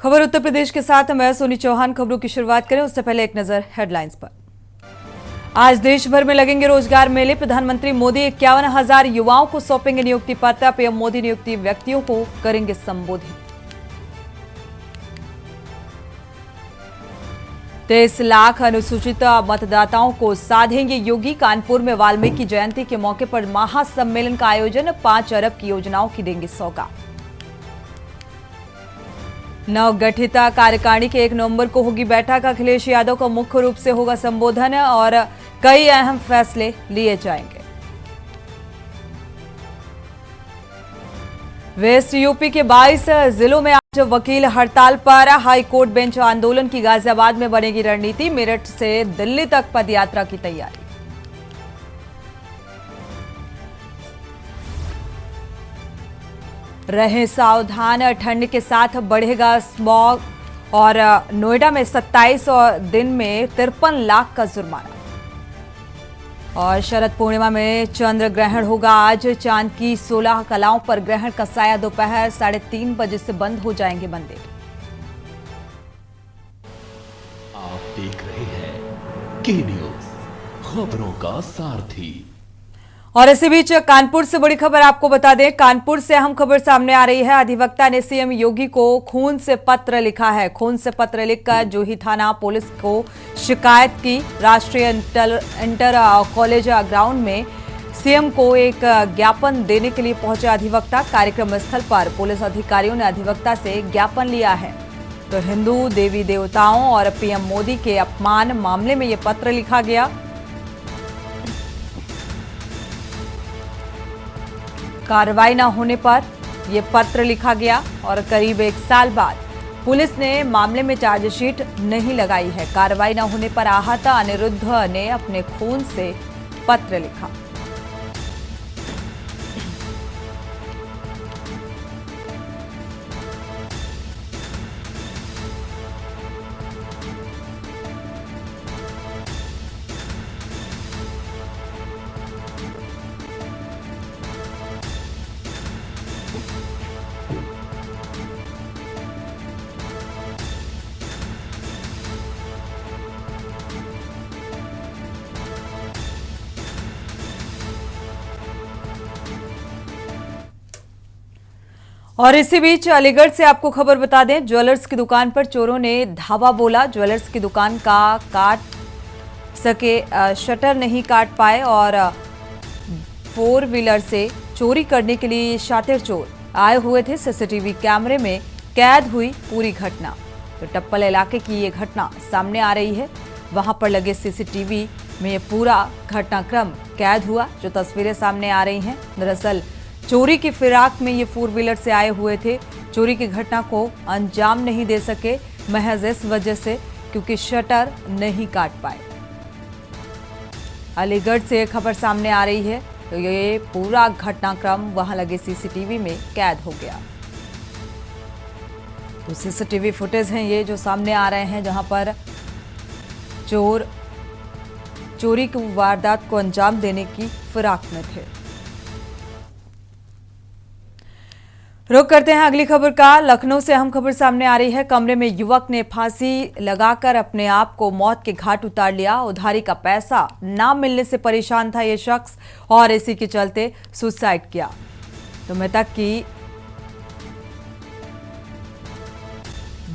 खबर उत्तर प्रदेश के साथ मैं सोनी चौहान। खबरों की शुरुआत करें उससे पहले एक नजर हेडलाइंस पर। आज देश भर में लगेंगे रोजगार मेले। प्रधानमंत्री मोदी 51,000 युवाओं को सौंपेंगे नियुक्ति पत्र। पीएम मोदी नियुक्ति व्यक्तियों को करेंगे संबोधित। 23 लाख अनुसूचित मतदाताओं को साधेंगे योगी। कानपुर में वाल्मीकि जयंती के मौके पर महासम्मेलन का आयोजन। 5 अरब की योजनाओं की देंगे सौगात। नवगठित कार्यकारिणी के 1 नवंबर को होगी बैठक। अखिलेश यादव का मुख्य रूप से होगा संबोधन और कई अहम फैसले लिए जाएंगे। वेस्ट यूपी के 22 जिलों में आज वकील हड़ताल पर। हाई कोर्ट बेंच आंदोलन की गाजियाबाद में बनेगी रणनीति। मेरठ से दिल्ली तक पदयात्रा की तैयारी। रहें सावधान, ठंड के साथ बढ़ेगा स्मॉग। और नोएडा में 27 दिन में 53 लाख का जुर्माना। और शरद पूर्णिमा में चंद्र ग्रहण होगा आज। चांद की 16 कलाओं पर ग्रहण का साया दोपहर 3:30 बजे से बंद हो जाएंगे मंदिर। आप देख रहे हैं के न्यूज, खबरों का सारथी। और इसी बीच कानपुर से बड़ी खबर आपको बता दें। कानपुर से अहम खबर सामने आ रही है। अधिवक्ता ने सीएम योगी को खून से पत्र लिखा है। खून से पत्र लिखकर जूही थाना पुलिस को शिकायत की। राष्ट्रीय इंटर कॉलेज ग्राउंड में सीएम को एक ज्ञापन देने के लिए पहुंचे अधिवक्ता। कार्यक्रम स्थल पर पुलिस अधिकारियों ने अधिवक्ता से ज्ञापन लिया है। तो हिंदू देवी देवताओं और पीएम मोदी के अपमान मामले में यह पत्र लिखा गया। कार्रवाई न होने पर यह पत्र लिखा गया और करीब 1 साल बाद पुलिस ने मामले में चार्जशीट नहीं लगाई है। कार्रवाई न होने पर आहत अनिरुद्ध ने अपने खून से पत्र लिखा। और इसी बीच अलीगढ़ से आपको खबर बता दें। ज्वेलर्स की दुकान पर चोरों ने धावा बोला। ज्वेलर्स की दुकान का शटर नहीं काट पाए और 4 व्हीलर से चोरी करने के लिए शातिर चोर आए हुए थे। सीसीटीवी कैमरे में कैद हुई पूरी घटना। तो टप्पल इलाके की ये घटना सामने आ रही है। वहां पर लगे सीसीटीवी में ये पूरा घटनाक्रम कैद हुआ। जो तस्वीरें सामने आ रही हैं, दरअसल चोरी की फिराक में ये 4 व्हीलर से आए हुए थे। चोरी की घटना को अंजाम नहीं दे सके महज इस वजह से क्योंकि शटर नहीं काट पाए। अलीगढ़ से एक खबर सामने आ रही है। तो ये पूरा घटनाक्रम वहां लगे सीसीटीवी में कैद हो गया। तो सीसीटीवी फुटेज हैं ये जो सामने आ रहे हैं, जहां पर चोर चोरी की वारदात को अंजाम देने की फिराक में थे। रुक करते हैं अगली खबर का। लखनऊ से अहम खबर सामने आ रही है। कमरे में युवक ने फांसी लगाकर अपने आप को मौत के घाट उतार लिया। उधारी का पैसा ना मिलने से परेशान था ये शख्स और इसी के चलते सुसाइड किया। तो मृतक की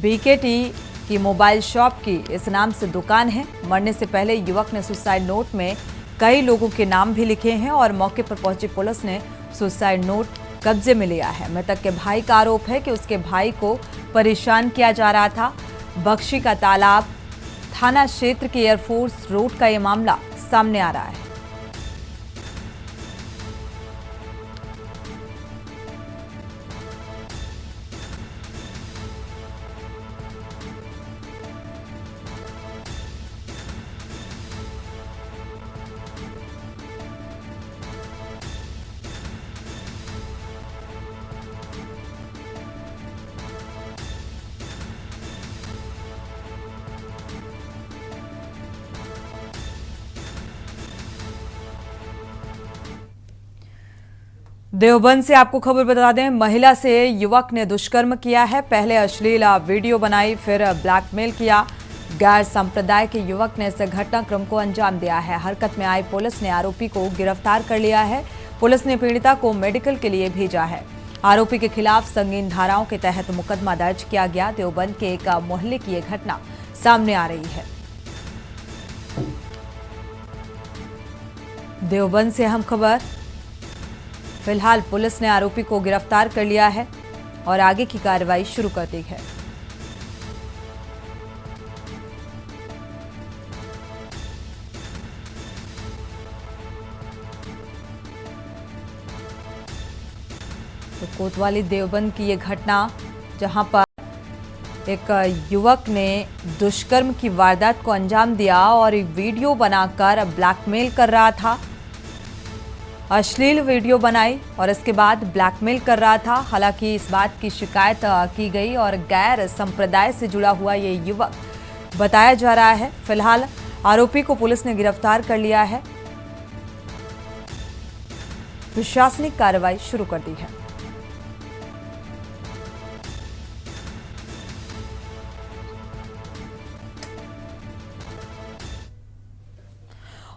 बीकेटी की मोबाइल शॉप की इस नाम से दुकान है। मरने से पहले युवक ने सुसाइड नोट में कई लोगों के नाम भी लिखे हैं और मौके पर पहुंची पुलिस ने सुसाइड नोट कब्जे में लिया है। मृतक के भाई का आरोप है कि उसके भाई को परेशान किया जा रहा था। बख्शी का तालाब थाना क्षेत्र के एयरफोर्स रोड का यह मामला सामने आ रहा है। देवबंद से आपको खबर बता दें, महिला से युवक ने दुष्कर्म किया है। पहले अश्लील वीडियो बनाई, फिर ब्लैकमेल किया। गैर संप्रदाय के युवक ने इस घटनाक्रम को अंजाम दिया है। हरकत में आई पुलिस ने आरोपी को गिरफ्तार कर लिया है। पुलिस ने पीड़िता को मेडिकल के लिए भेजा है। आरोपी के खिलाफ संगीन धाराओं के तहत मुकदमा दर्ज किया गया। देवबंद के एक मोहल्ले की यह घटना सामने आ रही है। देवबंद से अहम खबर। फिलहाल पुलिस ने आरोपी को गिरफ्तार कर लिया है और आगे की कार्रवाई शुरू कर दी है। तो कोतवाली देवबंद की ये घटना, जहां पर एक युवक ने दुष्कर्म की वारदात को अंजाम दिया और वीडियो बनाकर ब्लैकमेल कर रहा था। अश्लील वीडियो बनाई और इसके बाद ब्लैकमेल कर रहा था। हालांकि इस बात की शिकायत की गई और गैर संप्रदाय से जुड़ा हुआ ये युवक बताया जा रहा है। फिलहाल आरोपी को पुलिस ने गिरफ्तार कर लिया है। प्रशासनिक कार्रवाई शुरू कर दी है।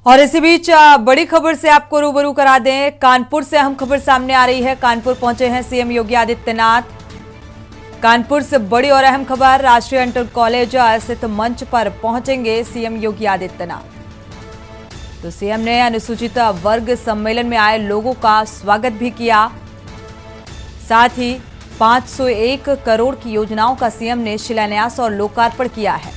और इसी बीच बड़ी खबर से आपको रूबरू करा दें। कानपुर से अहम खबर सामने आ रही है। कानपुर पहुंचे हैं सीएम योगी आदित्यनाथ। कानपुर से बड़ी और अहम खबर, राष्ट्रीय इंटर कॉलेज स्थित मंच पर पहुंचेंगे सीएम योगी आदित्यनाथ। तो सीएम ने अनुसूचित वर्ग सम्मेलन में आए लोगों का स्वागत भी किया। साथ ही 501 करोड़ की योजनाओं का सीएम ने शिलान्यास और लोकार्पण किया है।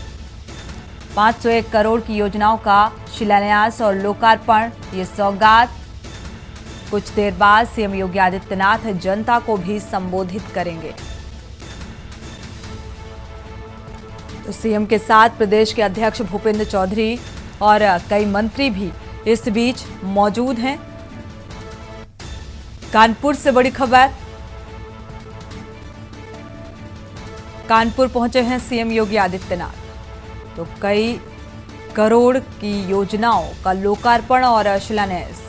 501 करोड़ की योजनाओं का शिलान्यास और लोकार्पण, ये सौगात। कुछ देर बाद सीएम योगी आदित्यनाथ जनता को भी संबोधित करेंगे। तो सीएम के साथ प्रदेश के अध्यक्ष भूपेंद्र चौधरी और कई मंत्री भी इस बीच मौजूद हैं। कानपुर से बड़ी खबर, कानपुर पहुंचे हैं सीएम योगी आदित्यनाथ। तो कई करोड़ की योजनाओं का लोकार्पण और शिलान्यास।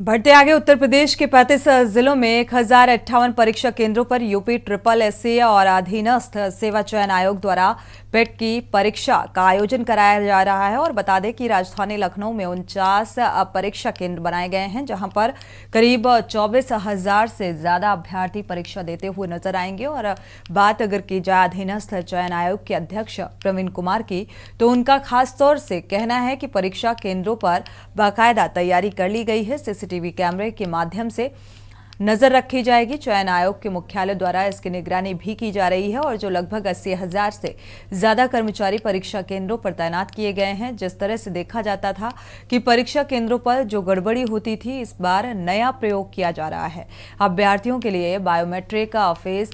बढ़ते आगे, उत्तर प्रदेश के 35 जिलों में 1058 परीक्षा केंद्रों पर यूपी SSS और अधीनस्थ सेवा चयन आयोग द्वारा पेट की परीक्षा का आयोजन कराया जा रहा है। और बता दें कि राजधानी लखनऊ में 49 परीक्षा केंद्र बनाए गए हैं, जहां पर करीब 24,000 से ज्यादा अभ्यर्थी परीक्षा देते हुए नजर आएंगे। और बात अगर की जाए अधीनस्थ चयन आयोग के अध्यक्ष प्रवीण कुमार की, तो उनका खासतौर से कहना है कि परीक्षा केंद्रों पर बाकायदा तैयारी कर ली गई है। सीसीटीवी कैमरे के माध्यम से नजर रखी जाएगी। चयन आयोग के मुख्यालय द्वारा इसकी निगरानी भी की जा रही है और जो लगभग 80,000 से ज्यादा कर्मचारी परीक्षा केंद्रों पर तैनात किए गए हैं। जिस तरह से देखा जाता था कि परीक्षा केंद्रों पर जो गड़बड़ी होती थी, इस बार नया प्रयोग किया जा रहा है। अभ्यर्थियों के लिए बायोमेट्रिक फेस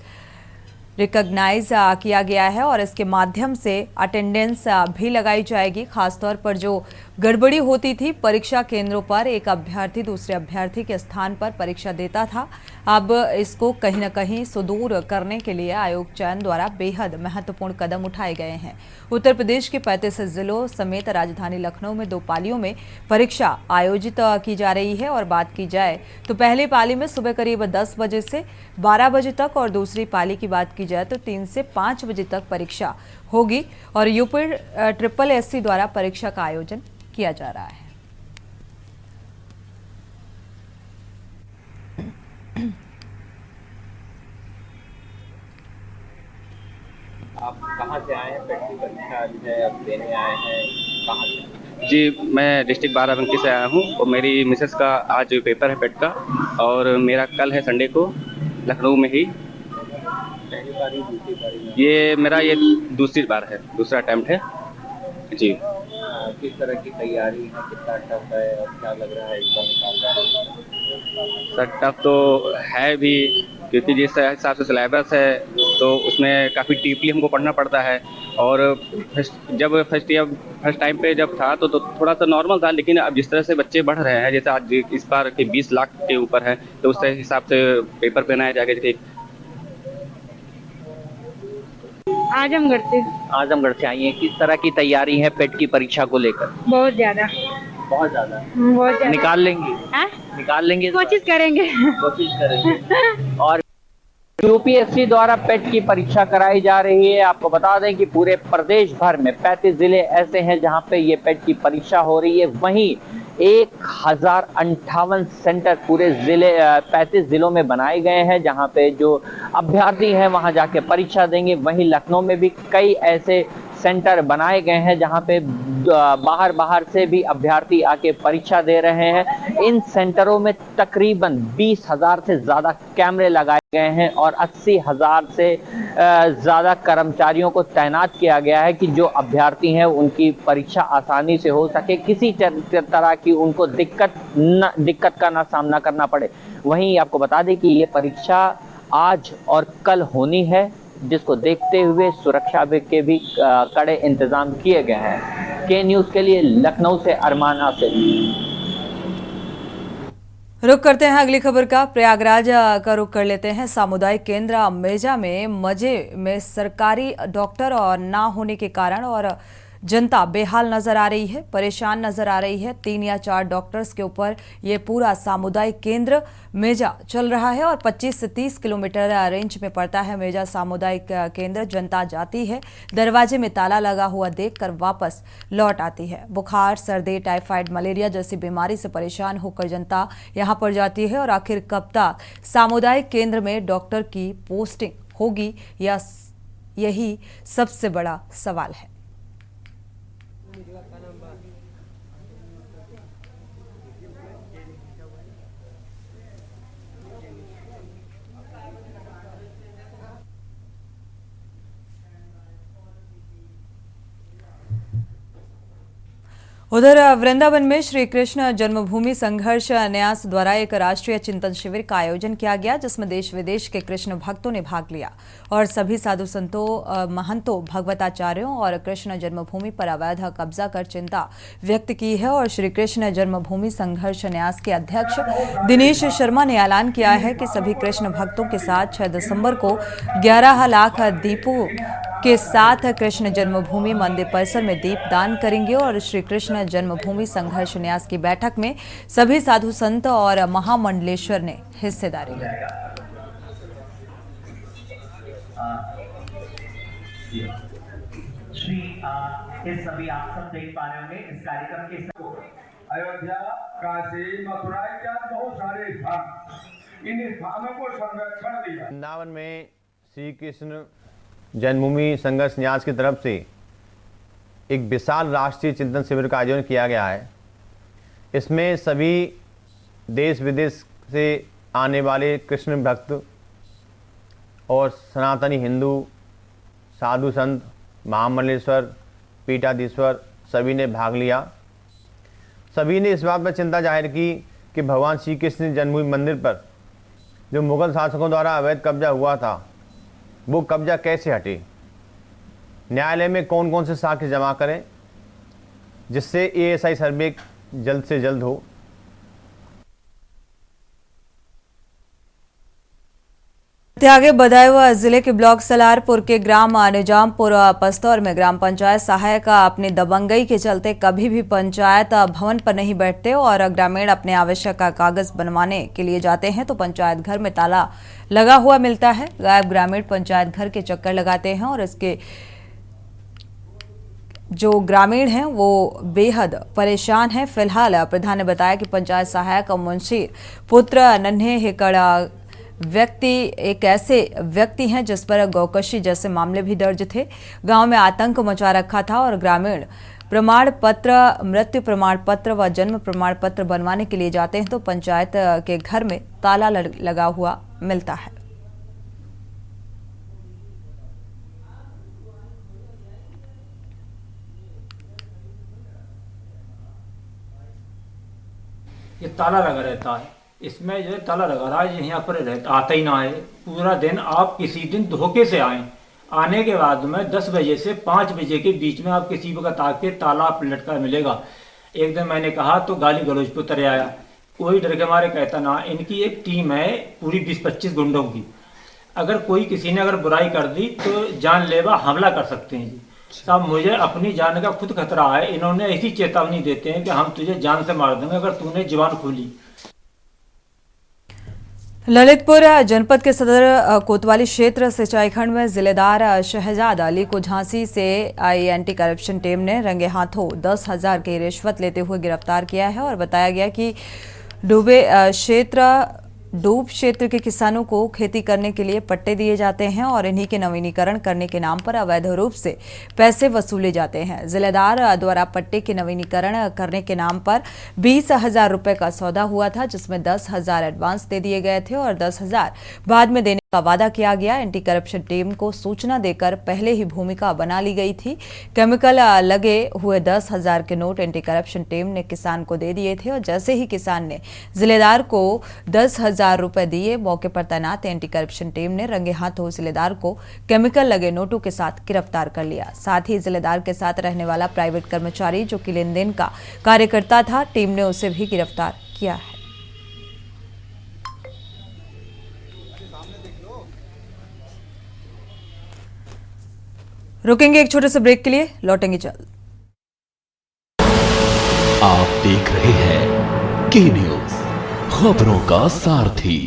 रिकॉग्नाइज किया गया है और इसके माध्यम से अटेंडेंस भी लगाई जाएगी। खासतौर पर जो गड़बड़ी होती थी परीक्षा केंद्रों पर, एक अभ्यर्थी दूसरे अभ्यर्थी के स्थान पर परीक्षा देता था, अब इसको कहीं न कहीं सुदूर करने के लिए आयोग चयन द्वारा बेहद महत्वपूर्ण कदम उठाए गए हैं। उत्तर प्रदेश के 35 जिलों समेत राजधानी लखनऊ में 2 पालियों में परीक्षा आयोजित की जा रही है। और बात की जाए तो पहली पाली में सुबह करीब 10 बजे से 12 बजे तक और दूसरी पाली की बात की जाए तो 3 से 5 बजे तक परीक्षा होगी। और यूपी SSS द्वारा परीक्षा का आयोजन किया जा रहा है। आप कहाँ से आए हैं? पेट की परीक्षा आज है, अब देने आए हैं, कहाँ से? जी, मैं डिस्ट्रिक्ट बाराबंकी से आया हूँ और मेरी मिसेस का आज पेपर है पेट का और मेरा कल है संडे को लखनऊ में ही। पहली बारी दूसरी बारी? ये मेरा दूसरी बार है, दूसरा अटैम्प्ट है जी। किस तरह की तैयारी है, कितना टफ है और क्या लग रहा है एग्जाम निकाल रहा है? सर टफ तो है भी, क्योंकि जिस हिसाब से सिलेबस है तो उसमें काफ़ी डीपली हमको पढ़ना पड़ता है। और फर्स्ट टाइम पे जब था तो थोड़ा सा नॉर्मल था, लेकिन अब जिस तरह से बच्चे बढ़ रहे हैं, जैसे आज इस बार के 20 लाख के ऊपर है, तो उस हिसाब से पेपर बनाया जाएगा। जैसे आजमगढ़ से आई हैं, किस तरह की तैयारी है पेट की परीक्षा को लेकर? बहुत ज्यादा निकाल लेंगे? हाँ? निकाल लेंगे? कोशिश करेंगे। कोशिश करेंगे। और यूपीएससी द्वारा पेट की परीक्षा कराई जा रही है। आपको बता दें कि पूरे प्रदेश भर में 35 जिले ऐसे हैं जहां पे ये पेट की परीक्षा हो रही है। वहीं 1058 सेंटर पूरे जिले 35 जिलों में बनाए गए हैं जहां पे जो अभ्यर्थी हैं वहां जाके परीक्षा देंगे। वहीं लखनऊ में भी कई ऐसे सेंटर बनाए गए हैं जहां पे बाहर से भी अभ्यर्थी आके परीक्षा दे रहे हैं। इन सेंटरों में तकरीबन 20,000 से ज़्यादा कैमरे लगाए गए हैं और 80,000 से ज़्यादा कर्मचारियों को तैनात किया गया है कि जो अभ्यर्थी हैं उनकी परीक्षा आसानी से हो सके, किसी तरह की उनको दिक्कत का ना सामना करना पड़े। वहीं आपको बता दें कि ये परीक्षा आज और कल होनी है, जिसको देखते हुए सुरक्षा के भी कड़े इंतजाम किए गए हैं। के न्यूज़ के लिए लखनऊ से अरमान आसिफ। रुक करते हैं अगली खबर का। प्रयागराज का रुक कर लेते हैं। सामुदायिक केंद्र मेजा में मजे में सरकारी डॉक्टर और ना होने के कारण और जनता बेहाल नजर आ रही है, परेशान नजर आ रही है। 3 या 4 डॉक्टर्स के ऊपर ये पूरा सामुदायिक केंद्र मेजा चल रहा है और 25 से 30 किलोमीटर रेंज में पड़ता है मेजा सामुदायिक केंद्र। जनता जाती है, दरवाजे में ताला लगा हुआ देखकर वापस लौट आती है। बुखार, सर्दी, टाइफाइड, मलेरिया जैसी बीमारी से परेशान होकर जनता यहां पर जाती है। और आखिर कब तक सामुदायिक केंद्र में डॉक्टर की पोस्टिंग होगी, यही सबसे बड़ा सवाल है। उधर वृंदावन में श्री कृष्ण जन्मभूमि संघर्ष न्यास द्वारा एक राष्ट्रीय चिंतन शिविर का आयोजन किया गया, जिसमें देश विदेश के कृष्ण भक्तों ने भाग लिया और सभी साधु संतों, महंतों, भगवताचार्यों और कृष्ण जन्मभूमि पर अवैध कब्जा कर चिंता व्यक्त की है। और श्री कृष्ण जन्मभूमि संघर्ष न्यास के अध्यक्ष दिनेश शर्मा ने ऐलान किया है कि सभी कृष्ण भक्तों के साथ 6 दिसंबर को 11 लाख दीपों के साथ कृष्ण जन्मभूमि मंदिर परिसर में दीप दान करेंगे। और श्री कृष्ण जन्मभूमि संघर्ष न्यास की बैठक में सभी साधु संत और महामंडलेश्वर ने हिस्सेदारी ली। सभी आप सब देख पा रहे होंगे इस कार्यक्रम के अयोध्या, काशी, मथुरा इत्यादि बहुत सारे धाम, इन धामों को संरक्षण दिया। वृंदावन में श्री कृष्ण जन्मभूमि संघर्ष न्यास की तरफ से एक विशाल राष्ट्रीय चिंतन शिविर का आयोजन किया गया है। इसमें सभी देश विदेश से आने वाले कृष्ण भक्त और सनातनी हिंदू साधु संत, महामंडलेश्वर, पीठाधीश्वर सभी ने भाग लिया। सभी ने इस बात पर चिंता जाहिर की कि भगवान श्री कृष्ण जन्मभूमि मंदिर पर जो मुगल शासकों द्वारा अवैध कब्जा हुआ था, वो कब्जा कैसे हटे, न्यायालय में कौन कौन से साक्ष्य जमा करें, जिससे एएसआई सर्वे जल्द से जल्द हो। आगे बदायूं जिले के ब्लॉक सलारपुर के ग्राम निजामपुर पस्तौर में ग्राम पंचायत सहायक अपनी दबंगई के चलते कभी भी पंचायत भवन पर नहीं बैठते और ग्रामीण अपने आवश्यक कागज बनवाने के लिए जाते हैं तो पंचायत घर में ताला लगा हुआ मिलता है। गायब ग्रामीण पंचायत घर के चक्कर लगाते हैं और इसके जो ग्रामीण हैं वो बेहद परेशान हैं। फिलहाल प्रधान ने बताया कि पंचायत सहायक मुंशी पुत्र नन्हे हेकड़ा व्यक्ति एक ऐसे व्यक्ति हैं जिस पर गौकशी जैसे मामले भी दर्ज थे। गांव में आतंक मचा रखा था और ग्रामीण प्रमाण पत्र, मृत्यु प्रमाण पत्र व जन्म प्रमाण पत्र बनवाने के लिए जाते हैं तो पंचायत के घर में ताला लगा हुआ मिलता है। ये ताला लगा रहता है, इसमें जो है ताला लगा रहा है, यहाँ पर रहता आता ही ना है पूरा दिन। आप किसी दिन धोखे से आए, आने के बाद में 10 बजे से 5 बजे के बीच में आप किसी वक्त आके ताला लटका मिलेगा। एक दिन मैंने कहा तो गाली गलौज पे उतर आया, कोई डर के मारे कहता ना। इनकी एक टीम है पूरी 20-25 गुंडों की, अगर कोई किसी ने अगर बुराई कर दी तो जानलेवा हमला कर सकते हैं जी साहब। मुझे अपनी जान का खुद खतरा है, इन्होंने ऐसी चेतावनी देते हैं कि हम तुझे जान से मार देंगे अगर तूने जुबान खोली। ललितपुर जनपद के सदर कोतवाली क्षेत्र सिंचाई खंड में जिलेदार शहजाद अली को झांसी से आई एंटी करप्शन टीम ने रंगे हाथों 10,000 की रिश्वत लेते हुए गिरफ्तार किया है और बताया गया कि डूब क्षेत्र के किसानों को खेती करने के लिए पट्टे दिए जाते हैं और इन्हीं के नवीनीकरण करने के नाम पर अवैध रूप से पैसे वसूले जाते हैं। जिलेदार द्वारा पट्टे के नवीनीकरण करने के नाम पर 20,000 रुपए का सौदा हुआ था, जिसमें 10,000 एडवांस दे दिए गए थे और 10,000 बाद में देने का वादा किया गया। एंटी करप्शन टीम को सूचना देकर पहले ही भूमिका बना ली गई थी। केमिकल लगे हुए 10,000 के नोट एंटी करप्शन टीम ने किसान को दे दिए थे और जैसे ही किसान ने जिलेदार को 10,000 रुपए दिए, मौके पर तैनात एंटी करप्शन टीम ने रंगे हाथों जिलेदार को केमिकल लगे नोटों के साथ गिरफ्तार कर लिया। साथ ही जिलेदार के साथ रहने वाला प्राइवेट कर्मचारी जो कि लेन देन का कार्यकर्ता था, टीम ने उसे भी गिरफ्तार किया है। रुकेंगे एक छोटे से ब्रेक के लिए, लौटेंगे जल्द। आप देख रहे हैं के न्यूज, खबरों का सारथी।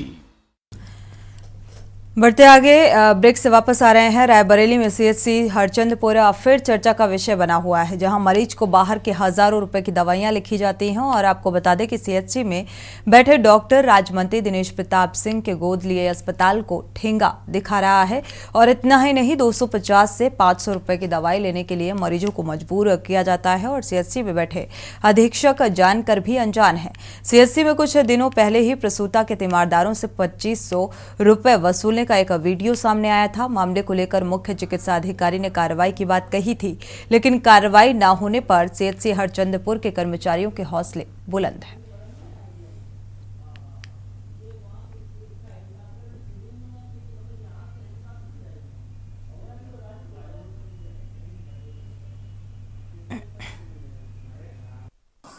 बढ़ते आगे, ब्रेक से वापस आ रहे हैं। रायबरेली में सीएचसी हरचंदपुर फिर चर्चा का विषय बना हुआ है, जहां मरीज को बाहर के हजारों रुपए की दवाइयां लिखी जाती हैं। और आपको बता दें कि सीएचसी में बैठे डॉक्टर राजमंत्री दिनेश प्रताप सिंह के गोद लिए अस्पताल को ठेंगा दिखा रहा है। और इतना ही नहीं, 250 से 500 रुपए की दवाई लेने के लिए मरीजों को मजबूर किया जाता है और सीएचसी में बैठे अधीक्षक जानकर भी अनजान है। सीएचसी में कुछ दिनों पहले ही प्रसूता के तीमारदारों से 2500 रुपए वसूलने का एक वीडियो सामने आया था। मामले को लेकर मुख्य चिकित्सा अधिकारी ने कार्रवाई की बात कही थी, लेकिन कार्रवाई न होने पर सीएचसी हरचंदपुर के कर्मचारियों के हौसले बुलंद हैं।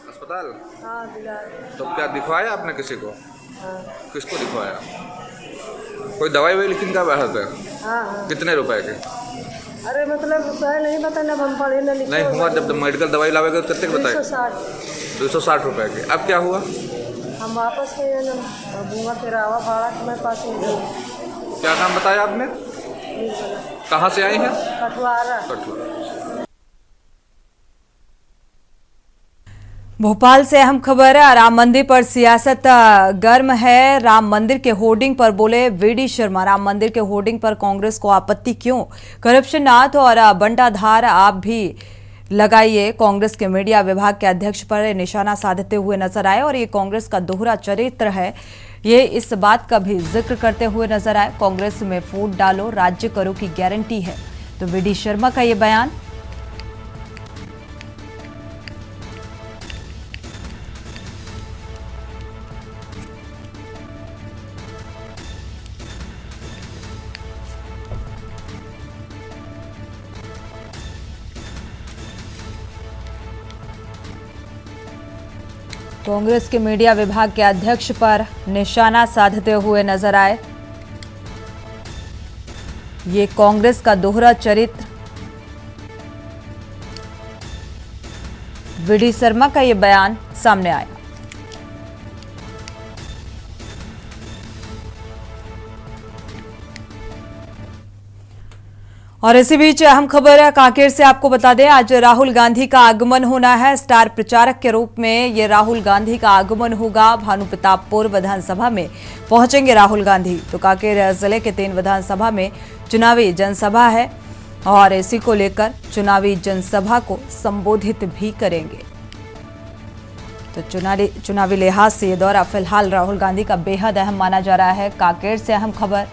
अस्पताल? हाँ, तो क्या दिखवाया आपने किसी को? हाँ। किसको दिखवाया? कोई दवाई वही लिखी का बाहर पे? हाँ। कितने रुपए के? अरे मतलब नहीं पता ना, हम पढ़े ना लिखे। नहीं हुआ, जब मेडिकल दवाई लावेगा तो कितने बताए? 260 रुपए के। अब क्या हुआ? हम वापस गए ना, घूमा फिर आवा भाड़ा तुम्हारे पास नहीं। क्या नाम बताया आपने? कहाँ से आई हैं? कठुआरा। भोपाल से अहम खबर है। राम मंदिर पर सियासत गर्म है। राम मंदिर के होर्डिंग पर बोले वीडी शर्मा, राम मंदिर के होर्डिंग पर कांग्रेस को आपत्ति क्यों? करप्शन नाथ और बंटाधार आप भी लगाइए। कांग्रेस के मीडिया विभाग के अध्यक्ष पर निशाना साधते हुए नजर आए और ये कांग्रेस का दोहरा चरित्र है, ये इस बात का भी जिक्र करते हुए नजर आए। कांग्रेस में फूट डालो, राज्य करो की गारंटी है, तो वीडी शर्मा का ये बयान। कांग्रेस के मीडिया विभाग के अध्यक्ष पर निशाना साधते हुए नजर आए। ये कांग्रेस का दोहरा चरित्र। वीडी शर्मा का ये बयान सामने आया। और इसी बीच अहम खबर है कांकेर से, आपको बता दें आज राहुल गांधी का आगमन होना है। स्टार प्रचारक के रूप में ये राहुल गांधी का आगमन होगा। भानुप्रतापपुर विधानसभा में पहुंचेंगे राहुल गांधी। तो कांकेर जिले के 3 विधानसभा में चुनावी जनसभा है और इसी को लेकर चुनावी जनसभा को संबोधित भी करेंगे। तो चुनावी लिहाज से ये दौरा फिलहाल राहुल गांधी का बेहद अहम माना जा रहा है। कांकेर से अहम खबर।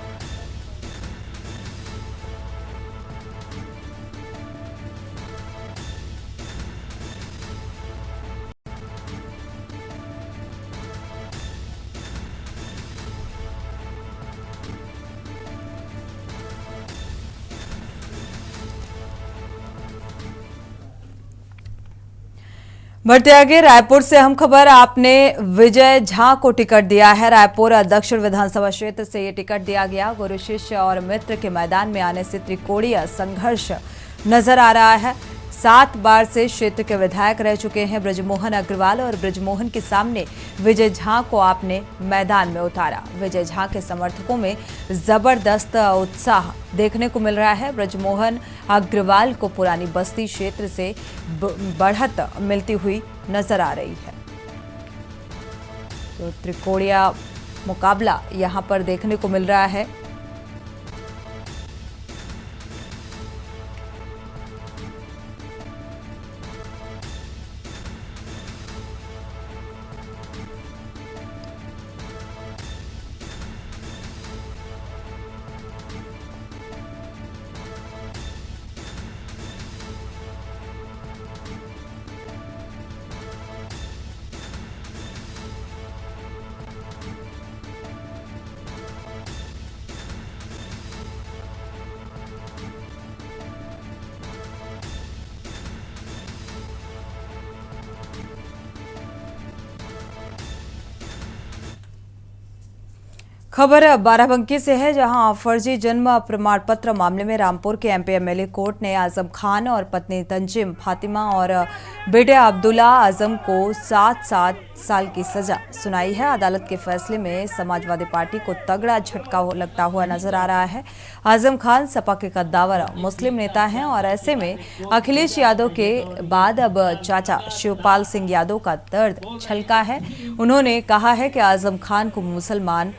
बढ़ते आगे रायपुर से हम खबर। आपने विजय झा को टिकट दिया है। रायपुर दक्षिण विधानसभा क्षेत्र से ये टिकट दिया गया। गुरु शिष्य और मित्र के मैदान में आने से त्रिकोणीय संघर्ष नजर आ रहा है। 7 बार से क्षेत्र के विधायक रह चुके हैं बृजमोहन अग्रवाल और बृजमोहन के सामने विजय झा को आपने मैदान में उतारा। विजय झा के समर्थकों में जबरदस्त उत्साह देखने को मिल रहा है। बृजमोहन अग्रवाल को पुरानी बस्ती क्षेत्र से बढ़त मिलती हुई नजर आ रही है। तो त्रिकोणीय मुकाबला यहां पर देखने को मिल रहा है। खबर बाराबंकी से है, जहां फर्जी जन्म प्रमाण पत्र मामले में रामपुर के एमपी एमएलए कोर्ट ने आजम खान और पत्नी तंजिम फातिमा और बेटे अब्दुल्ला आजम को 7-7 साल की सजा सुनाई है। अदालत के फैसले में समाजवादी पार्टी को तगड़ा झटका लगता हुआ नजर आ रहा है। आजम खान सपा के कद्दावर मुस्लिम नेता हैं और ऐसे में अखिलेश यादव के बाद अब चाचा शिवपाल सिंह यादव का दर्द छलका है। उन्होंने कहा है कि आजम खान को मुसलमान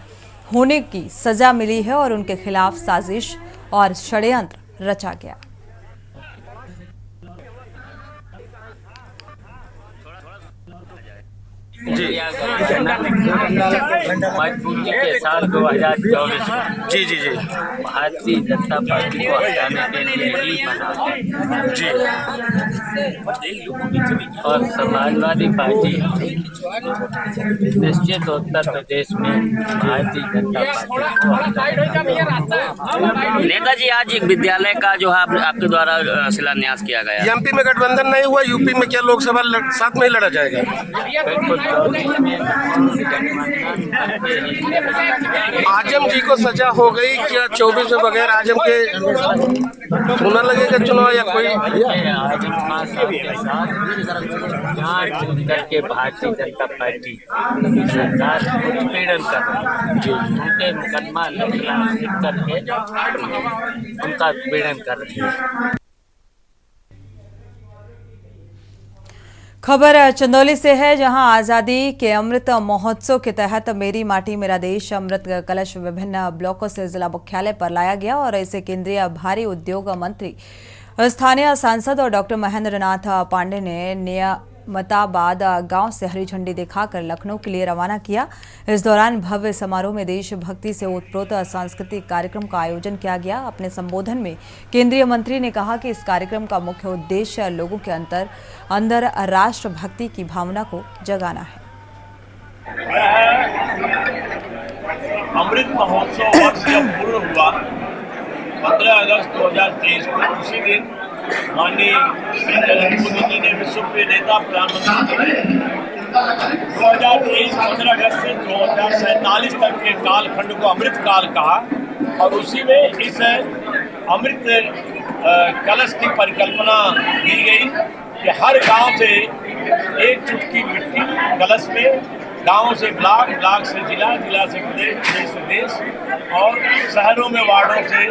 होने की सजा मिली है और उनके खिलाफ साजिश और षड्यंत्र रचा गया। मजबूरी के साल 2024 में जी भारतीय जनता पार्टी को हटाने के लिए ही बना जी और समाजवादी पार्टी निश्चित उत्तर प्रदेश में भारतीय जनता पार्टी। नेताजी, आज एक विद्यालय का जो है आपके द्वारा शिलान्यास किया गया। एमपी में गठबंधन नहीं हुआ, यूपी में क्या लोकसभा साथ में ही लड़ा जाएगा? बिल्कुल। आजम जी को सजा हो गई, क्या 24 में बगैर आजम के होना लगेगा चुनाव या कोई? आजम खान के साथ करके भारतीय जनता पार्टी सरकार उत्पीड़न कर रही है, उनके मुकदमा लिख करके उनका उत्पीड़न कर रही है। खबर चंदौली से है, जहां आजादी के अमृत महोत्सव के तहत मेरी माटी मेरा देश अमृत कलश विभिन्न ब्लॉकों से जिला मुख्यालय पर लाया गया और इसे केंद्रीय भारी उद्योग मंत्री स्थानीय सांसद और डॉक्टर महेंद्र नाथ पांडे ने नियामताबाद गांव से हरी झंडी दिखाकर लखनऊ के लिए रवाना किया। इस दौरान भव्य समारोह में देशभक्ति से ओतप्रोत सांस्कृतिक कार्यक्रम का आयोजन किया गया। अपने संबोधन में केंद्रीय मंत्री ने कहा कि इस कार्यक्रम का मुख्य उद्देश्य लोगों के अंदर राष्ट्रभक्ति की भावना को जगाना है। अमृत महोत्सव वर्ष जब पूर्ण हुआ 15 अगस्त 2023 को, उसी दिन माननीय श्री नरेंद्र मोदी जी ने विश्व के नेता प्रधानमंत्री बने। 2023 15 अगस्त से 2047 तक के कालखंड को अमृत काल कहा और उसी में इस अमृत कलश की परिकल्पना दी गई कि हर गांव से एक चुटकी मिट्टी कलश में, गांव से ब्लॉक, ब्लॉक से जिला, जिला से प्रदेश, प्रदेश से देश और शहरों में वार्डों से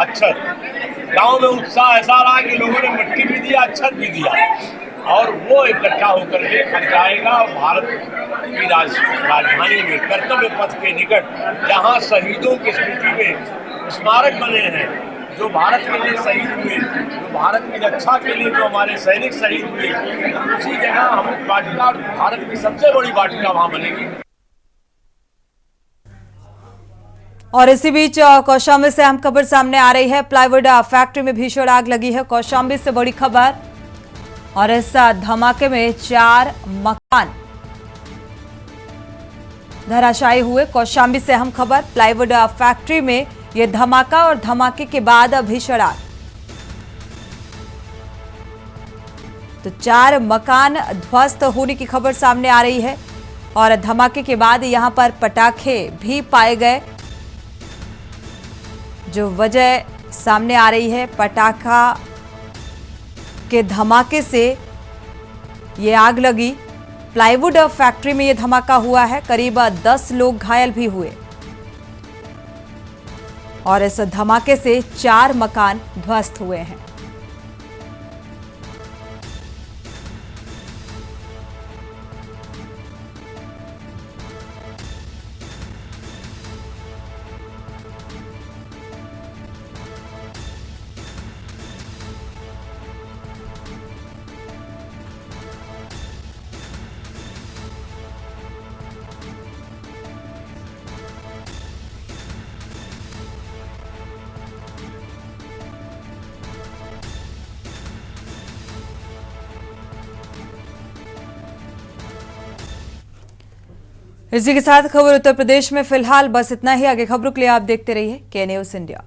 अक्षर। गांव में उत्साह ऐसा रहा कि लोगों ने मिट्टी भी दिया, अक्षर भी दिया और वो इकट्ठा होकर के खड़ जाएगा भारत की राजधानी में कर्तव्य पथ के निकट, जहां शहीदों की स्मृति में स्मारक बने हैं, जो भारत के लिए शहीद हुए, जो भारत की रक्षा के लिए जो हमारे सैनिक शहीद हुए, उसी जगह अमृत वाटिका भारत की सबसे बड़ी वाटिका वहां बनेगी। और इसी बीच कौशाम्बी से अहम खबर सामने आ रही है। प्लाईवुड फैक्ट्री में भीषण आग लगी है। कौशाम्बी से बड़ी खबर और इस धमाके में 4 मकान धराशायी हुए। कौशाम्बी से अहम खबर, प्लाईवुड फैक्ट्री में यह धमाका और धमाके के बाद भीषण आग। तो 4 मकान ध्वस्त होने की खबर सामने आ रही है और धमाके के बाद यहां पर पटाखे भी पाए गए। जो वजह सामने आ रही है, पटाखा के धमाके से ये आग लगी। प्लाईवुड फैक्ट्री में ये धमाका हुआ है। करीब 10 लोग घायल भी हुए और इस धमाके से 4 मकान ध्वस्त हुए हैं। इसी के साथ खबर उत्तर प्रदेश में फिलहाल बस इतना ही। आगे खबरों के लिए आप देखते रहिए के न्यूज़ इंडिया।